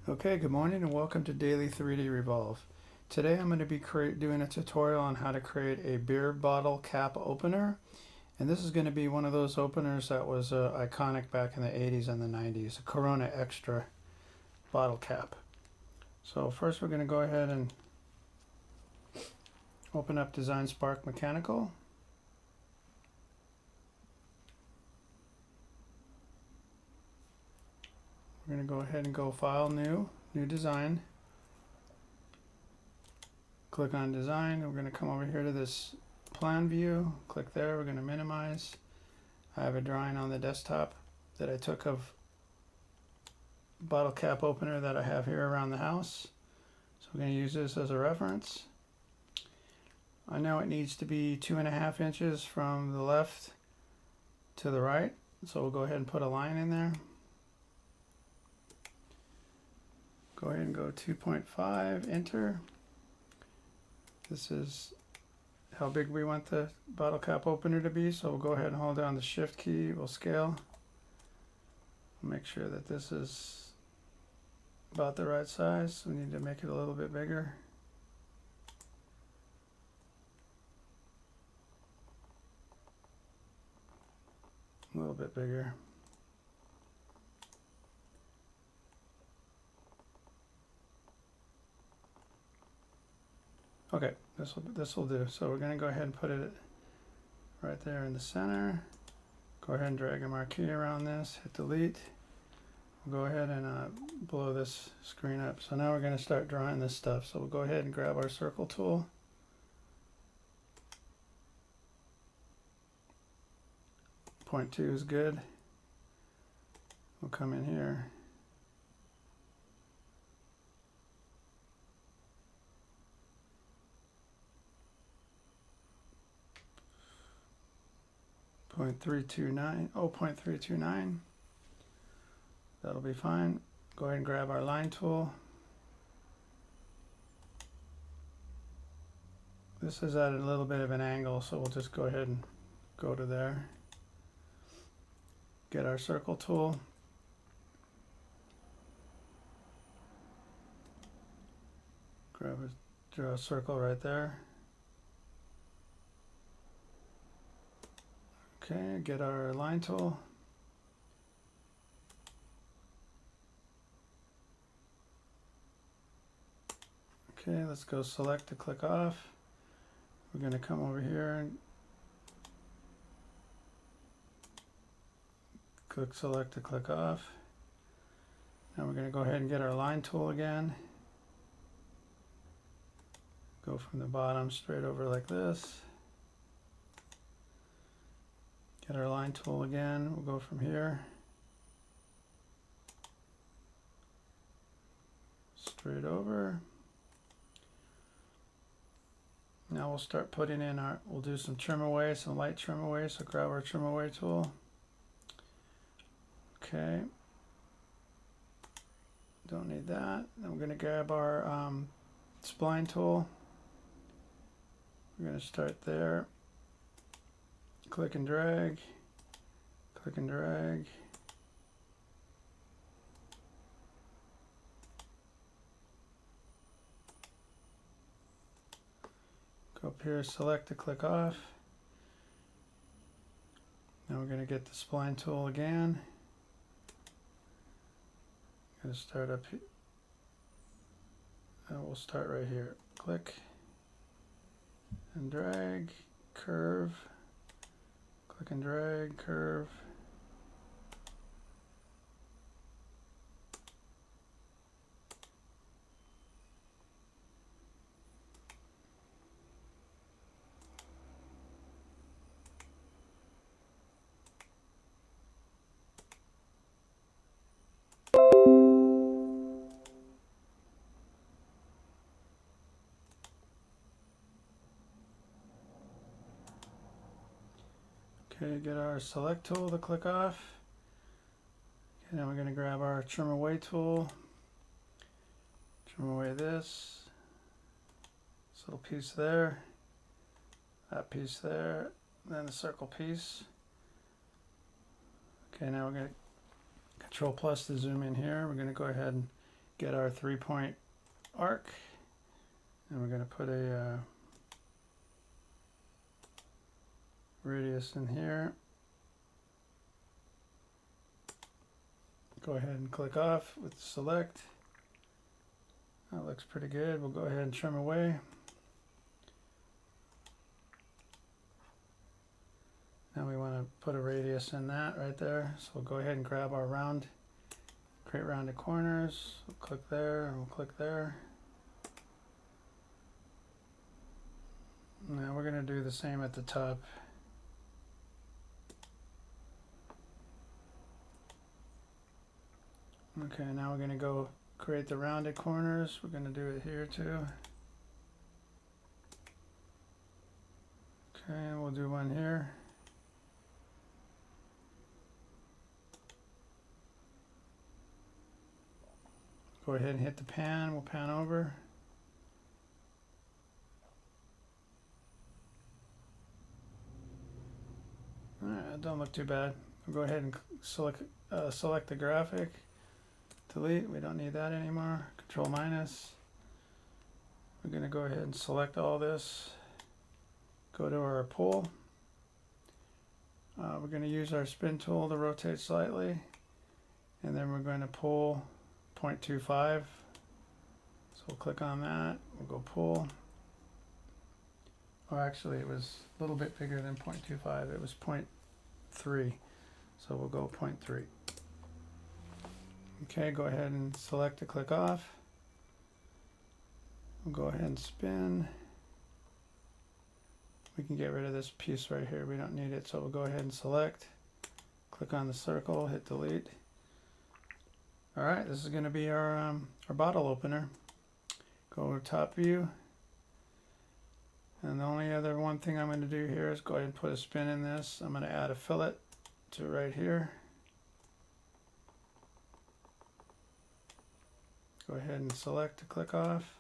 Okay, good morning and welcome to Daily 3D Revolve. Today I'm going to be doing a tutorial on how to create a beer bottle cap opener. And this is going to be one of those openers that was iconic back in the 80s and the 90s, a Corona Extra bottle cap. So first we're going to go ahead and open up Design Spark Mechanical. We're going to go ahead and go File, New Design. Click on Design. We're going to come over here to this plan view. Click there. We're going to minimize. I have a drawing on the desktop that I took of bottle cap opener that I have here around the house. So we're going to use this as a reference. I know it needs to be 2.5 inches from the left to the right. So we'll go ahead and put a line in there. Go ahead and go 2.5, enter. This is how big we want the bottle cap opener to be. So we'll go ahead and hold down the shift key. We'll scale. Make sure that this is about the right size. We need to make it a little bit bigger. A little bit bigger. Okay, this will do. So we're going to go ahead and put it right there in the center. Go ahead and drag a marquee around this, hit delete. We'll go ahead and blow this screen up. So now we're going to start drawing this stuff. So we'll go ahead and grab our circle tool. Point 2 is good. We'll come in here. .329. That'll be fine. Go ahead and grab our line tool. This is at a little bit of an angle, so we'll just go ahead and go to there. Get our circle tool. Draw a circle right there. Okay, get our line tool. Okay, let's go select to click off. We're going to come over here and click select to click off. Now we're going to go ahead and get our line tool again. Go from the bottom straight over like this. Get our line tool again. We'll go from here. Straight over. Now we'll start putting in we'll do some trim away, some light trim away. So grab our trim away tool. Okay. Don't need that. Then we're going to grab our spline tool. We're going to start there. Click and drag. Click and drag. Go up here, select to click off. Now we're going to get the spline tool again. Going to start up here. And we'll start right here. Click and drag, curve. Click and drag, curve. Okay, get our select tool to click off. Okay, now we're going to grab our trim away tool. Trim away this little piece there, that piece there, then the circle piece. Okay, now we're going to Control plus to zoom in here. We're going to go ahead and get our 3-point arc, and we're going to put a radius in here. Go ahead and click off with select. That looks pretty good. We'll go ahead and trim away. Now we want to put a radius in that right there. So we'll go ahead and grab our round, create rounded corners. We'll click there and we'll click there. Now we're going to do the same at the top. Okay, now we're going to go create the rounded corners. We're going to do it here too. Okay, and we'll do one here. Go ahead and hit the pan. We'll pan over. Alright, that don't look too bad. We'll go ahead and select the graphic. Delete. We don't need that anymore. Control minus. We're going to go ahead and select all this. Go to our pull. We're going to use our spin tool to rotate slightly. And then we're going to pull 0.25. So we'll click on that. We'll go pull. Oh, actually, it was a little bit bigger than 0.25. It was 0.3. So we'll go 0.3. Okay, go ahead and select to click off. We'll go ahead and spin. We can get rid of this piece right here. We don't need it, so we'll go ahead and select. Click on the circle, hit delete. All right, this is going to be our bottle opener. Go to top view. And the only other one thing I'm going to do here is go ahead and put a spin in this. I'm going to add a fillet to right here. Go ahead and select to click off.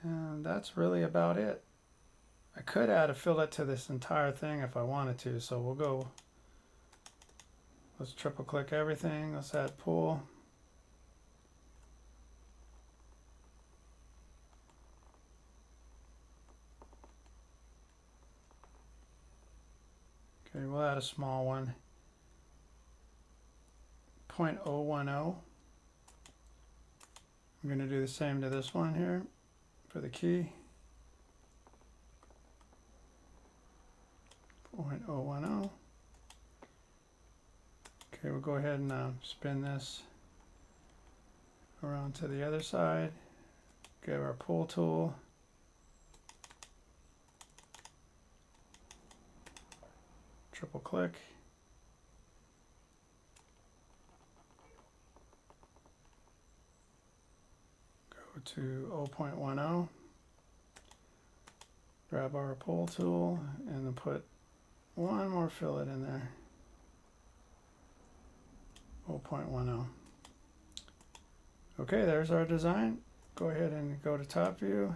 And that's really about it. I could add a fillet to this entire thing if I wanted to, so we'll go, let's triple click everything. Let's add pull. Okay, we'll add a small one. 0.010. I'm going to do the same to this one here for the key. 0.010. Okay, we'll go ahead and spin this around to the other side. Grab our pull tool. Triple click. Go to 0.10. Grab our pull tool and then put one more fillet in there. 0.10. Okay, there's our design. Go ahead and go to top view.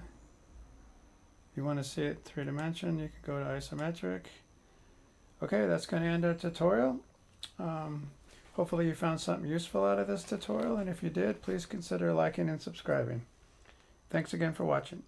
If you want to see it 3-dimension, you can go to isometric. Okay, that's going to end our tutorial. Hopefully you found something useful out of this tutorial, and if you did, please consider liking and subscribing. Thanks again for watching.